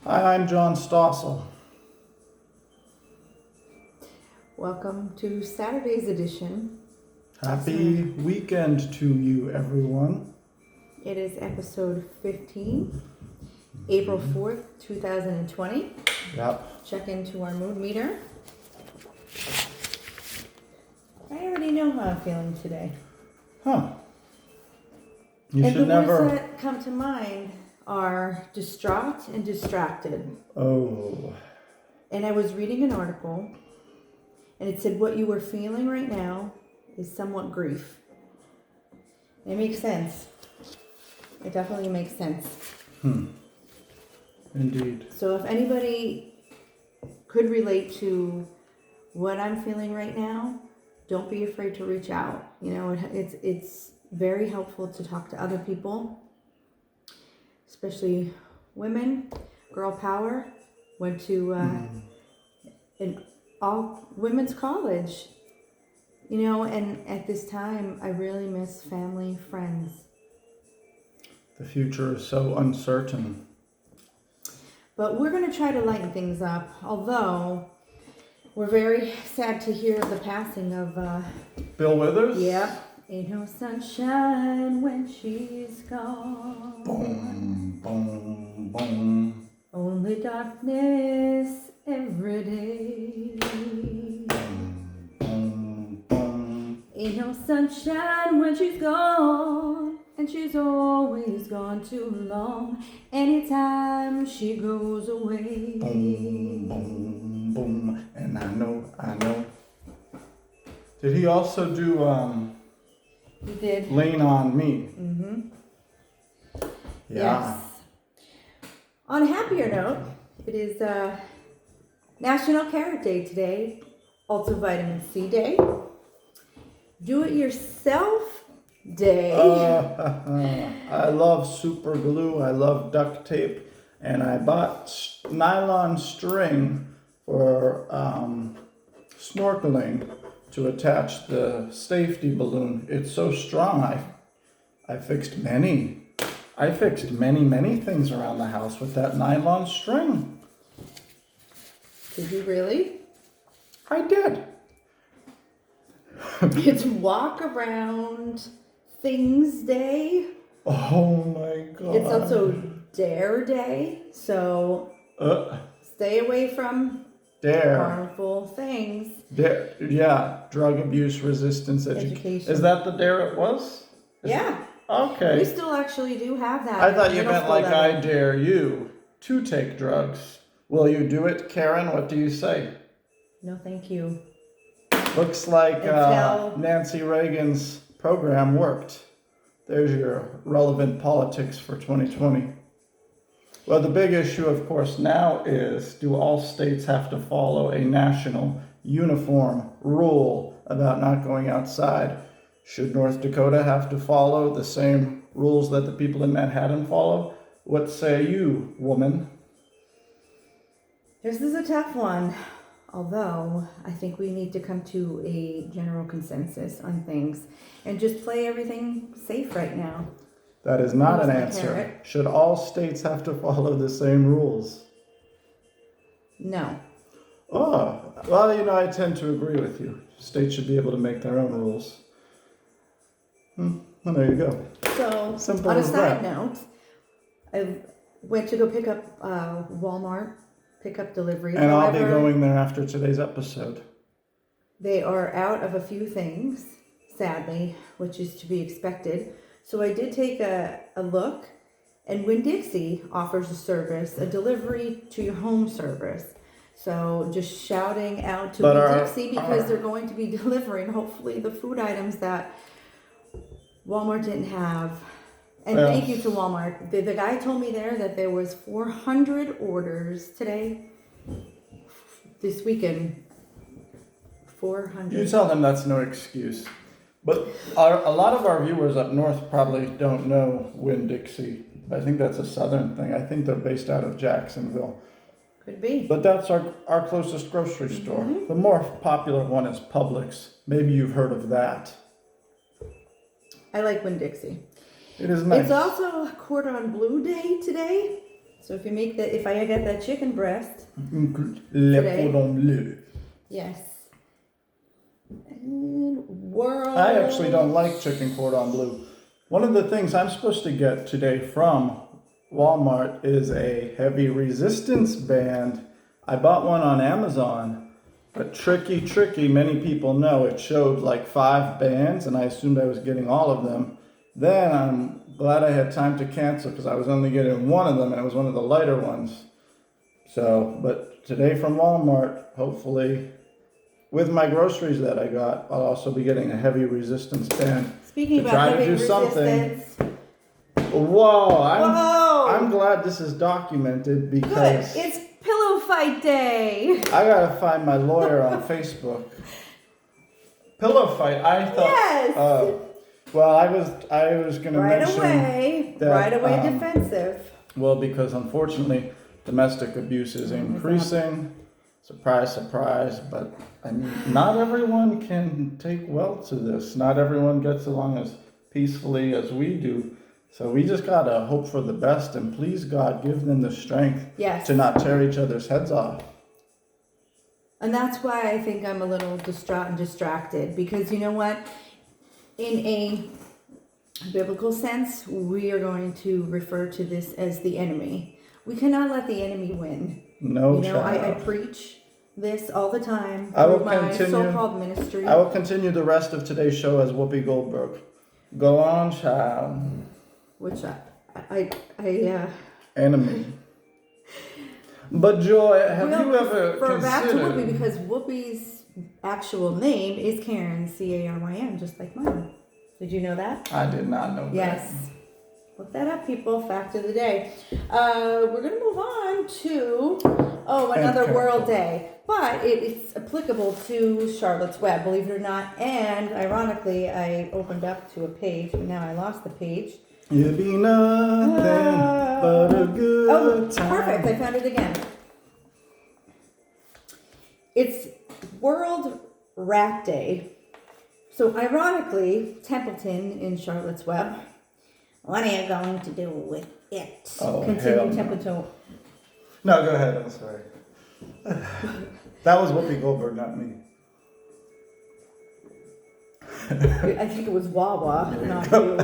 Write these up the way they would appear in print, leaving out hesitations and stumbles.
Hi, I'm John Stossel. Welcome to Saturday's edition. Happy weekend to you, everyone. It is episode 15, April 4th, 2020. Yep. Check into our mood meter. I already know how I'm feeling today. Huh. You and should the never. words that come to mind are distraught and distracted. Oh. And I was reading an article, and it said what you were feeling right now is somewhat grief. It makes sense. It definitely makes sense. Indeed. So if anybody could relate to what I'm feeling right now, don't be afraid to reach out. You know, it's very helpful to talk to other people, especially women. Girl power. Went to an all women's college. You know, and at this time, I really miss family, friends. The future is so uncertain. But we're going to try to lighten things up, although we're very sad to hear the passing of... Bill Withers? Yep. Ain't no sunshine when she's gone. Boom, boom, boom. Only darkness every day. Boom, boom, boom. Ain't no sunshine when she's gone. And she's always gone too long. Anytime she goes away. Boom, boom, boom. And I know. Did he also do He did. Lean on Me? Mm-hmm. Yeah. Yes. On a happier note, it is National Carrot Day today. Also Vitamin C Day. Do it yourself day. I love super glue. I love duct tape. And I bought nylon string for snorkeling to attach the safety balloon. It's so strong. I fixed many things around the house with that nylon string. Did you really? I did. It's walk around things day. Oh my God. It's also dare day. So stay away from harmful things. Dare, yeah, drug abuse resistance education. Is that the dare it was? Yeah. Okay. We still actually do have that. I thought you meant like I dare you to take drugs. Will you do it, Karen? What do you say? No, thank you. Looks like Nancy Reagan's program worked. There's your relevant politics for 2020. Well, the big issue, of course, now is, do all states have to follow a national uniform rule about not going outside? Should North Dakota have to follow the same rules that the people in Manhattan follow? What say you, woman? This is a tough one. Although, I think we need to come to a general consensus on things and just play everything safe right now. That is not an answer. Should all states have to follow the same rules? No. Oh, well, you know, I tend to agree with you. States should be able to make their own rules. Well, there you go. So, simple on a as side that. note, I went to go pick up Walmart, pick up delivery. And I'll be going there after today's episode. They are out of a few things, sadly, which is to be expected. So I did take a look, and Winn-Dixie offers a service, a delivery to your home service. So just shouting out to Winn-Dixie because they're going to be delivering, hopefully, the food items that Walmart didn't have. And thank you to Walmart. The guy told me there that there was 400 orders today, this weekend. 400. You tell them that's no excuse. But a lot of our viewers up north probably don't know Winn-Dixie. I think that's a southern thing. I think they're based out of Jacksonville. Could be. But that's our closest grocery store. The more popular one is Publix. Maybe you've heard of that. I like Winn-Dixie. It is nice. It's also Cordon Bleu Day today. So if I get that chicken breast. Le cordon bleu. Yes. And world. I actually don't like chicken cordon bleu. One of the things I'm supposed to get today from Walmart is a heavy resistance band. I bought one on Amazon, but tricky, many people know it showed like 5 bands and I assumed I was getting all of them. Then I'm glad I had time to cancel because I was only getting one of them and it was one of the lighter ones. So, but today from Walmart, hopefully, with my groceries that I got, I'll also be getting a heavy resistance band. Speaking to about try heavy to do resistance. something. Whoa, I'm glad this is documented because Good. It's Pillow Fight Day. I gotta find my lawyer on Facebook. Pillow fight. I thought. Yes. Well, I was gonna mention right away defensive. Well, because unfortunately, domestic abuse is increasing. Surprise, surprise. But I mean, not everyone can take well to this. Not everyone gets along as peacefully as we do. So we just gotta hope for the best and please God give them the strength to not tear each other's heads off. And that's why I think I'm a little distraught and distracted because you know what? In a biblical sense, we are going to refer to this as the enemy. We cannot let the enemy win. No, I preach this all the time through my so-called ministry. I will continue the rest of today's show as Whoopi Goldberg. Go on, child. Which enemy. But Joy, have you ever considered... back to Whoopi, because Whoopi's actual name is Karen, Caryn, just like mine. Did you know that? I did not know that. Yes. Look that up, people. Fact of the day. We're going to move on to, another World Day. But it's applicable to Charlotte's Web, believe it or not. And ironically, I opened up to a page, but now I lost the page. You'll be nothing but a good time. Perfect. I found it again. It's World Rat Day. So ironically, Templeton in Charlotte's Web. What are you going to do with it? Continue Templeton. No, go ahead. I'm sorry. That was Whoopi Goldberg, not me. I think it was Wawa, not you.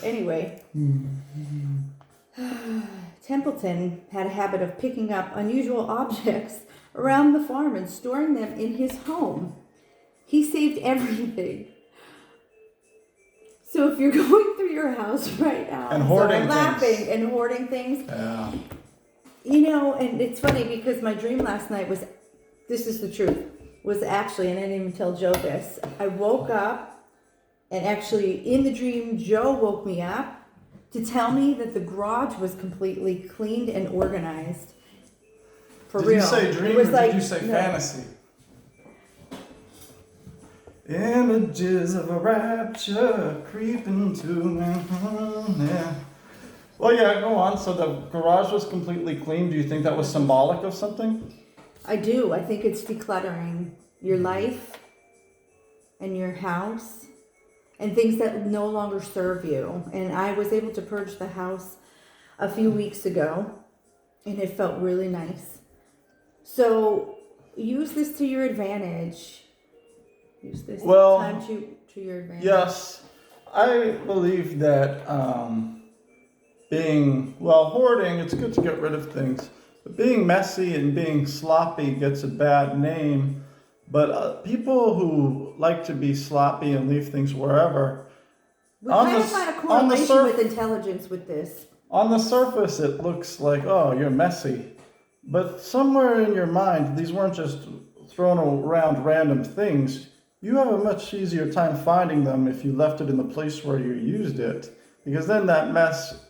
Anyway, Templeton had a habit of picking up unusual objects around the farm and storing them in his home. He saved everything. So if you're going through your house right now and hoarding laughing and hoarding things, and it's funny because my dream last night was, this is the truth, was actually, and I didn't even tell Joe this, I woke up and actually in the dream, Joe woke me up to tell me that the garage was completely cleaned and organized. For real. Did you say dream or did you say fantasy? Images of a rapture creeping to me. Yeah. Well, yeah, go on. So the garage was completely clean. Do you think that was symbolic of something? I do. I think it's decluttering your life and your house and things that no longer serve you. And I was able to purge the house a few weeks ago, and it felt really nice. So use this to your advantage. Use this time to your advantage. Yes, I believe that hoarding, it's good to get rid of things. But being messy and being sloppy gets a bad name. But people who like to be sloppy and leave things wherever... We kind of find a correlation with intelligence with this. On the surface, it looks like, oh, you're messy. But somewhere in your mind, these weren't just thrown around random things. You have a much easier time finding them if you left it in the place where you used it. Because then that mess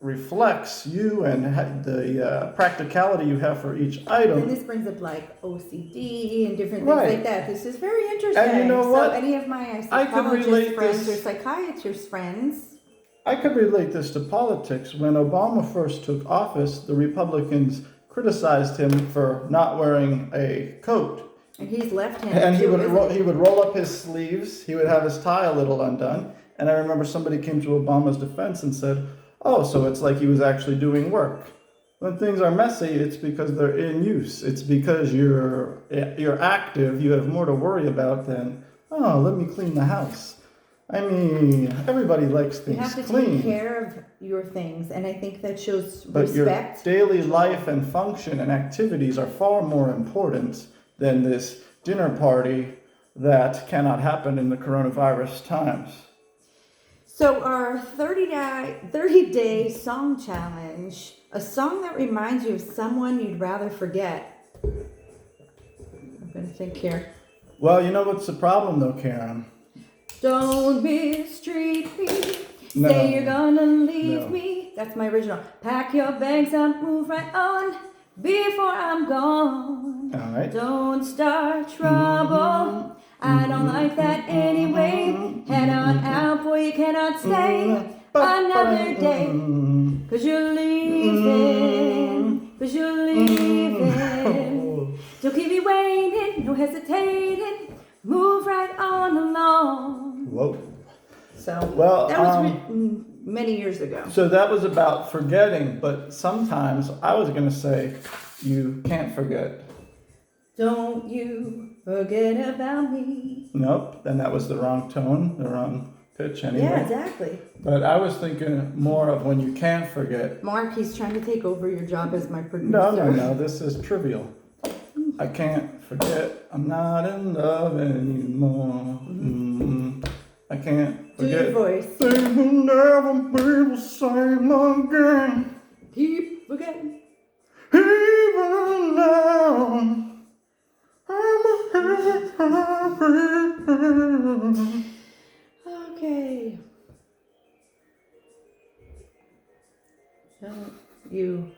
reflects you and the practicality you have for each item. And this brings up like OCD and different things like that. This is very interesting. And you know what? So any of my psychologist friends or psychiatrist friends... I could relate this to politics. When Obama first took office, the Republicans criticized him for not wearing a coat. And he's left-handed. And he would roll up his sleeves. He would have his tie a little undone. And I remember somebody came to Obama's defense and said, Oh, so it's like he was actually doing work. When things are messy, it's because they're in use. It's because you're active. You have more to worry about than, oh, let me clean the house. I mean, everybody likes things You have to clean. take care of your things, and I think that shows But respect. your daily life and function and activities are far more important than this dinner party that cannot happen in the coronavirus times. So our 30-day song challenge, a song that reminds you of someone you'd rather forget. I'm going to think here. Well, you know what's the problem though, Karen? Don't mistreat me. No. Say you're gonna leave No. me. That's my original. Pack your bags up, move right on before I'm gone. All right. Don't start trouble. I don't like that anyway. Head on out, boy, you cannot stay another day. Cause you're leaving. Cause you're leaving. Don't keep me waiting, no hesitating. Move right on along. Whoa. So, Well, that was written many years ago. So that was about forgetting, but sometimes I was going to say you can't forget. Don't you forget about me. Nope, then that was the wrong tone, the wrong pitch anyway. Yeah, exactly. But I was thinking more of when you can't forget. Mark, he's trying to take over your job as my producer. No, this is trivial. I can't forget I'm not in love anymore. I can't Do your forget. voice. Things will never be the same again. Keep forgetting. Even now, I'm happy. Okay. Don't you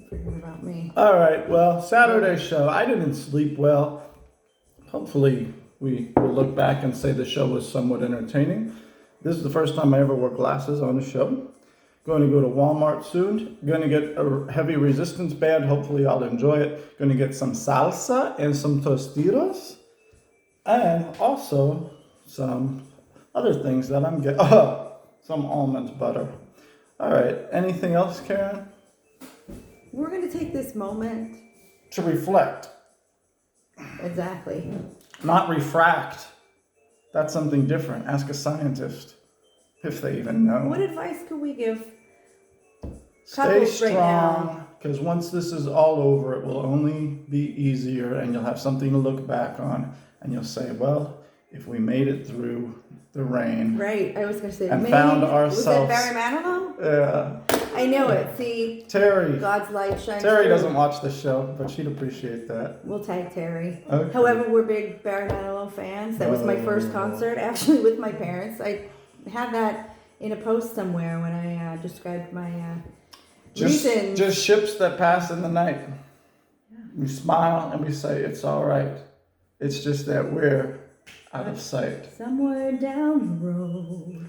forget about me. All right, well, Saturday show. I didn't sleep well. Hopefully, we will look back and say the show was somewhat entertaining. This is the first time I ever wore glasses on the show. Going to go to Walmart soon. Going to get a heavy resistance band. Hopefully, I'll enjoy it. Going to get some salsa and some tostitos. And also some other things that I'm getting. Some almond butter. All right, anything else, Karen? We're going to take this moment. To reflect. Exactly. Not refract. That's something different. Ask a scientist if they even know. What advice could we give Stay couples right now? strong, because once this is all over, it will only be easier, and you'll have something to look back on, and you'll say, well, if we made it through the rain Right. I was going to say, and maybe, found was ourselves. it Barry Manilow? Yeah. I know it. See, Terry. God's light shines Terry through. doesn't watch the show, but she'd appreciate that. We'll tag Terry. Okay. However, we're big Barry Manilow fans. That was my first concert, actually, with my parents. I had that in a post somewhere when I described my reasons. Just ships that pass in the night. We smile and we say, it's all right. It's just that we're out of sight. Somewhere down the road.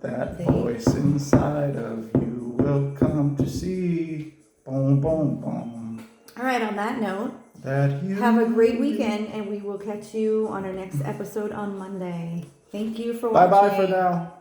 That voice inside of you will come to see. Boom, boom, boom. All right, on that note, That you have a great weekend, and we will catch you on our next episode on Monday. Thank you for watching. Bye-bye for now.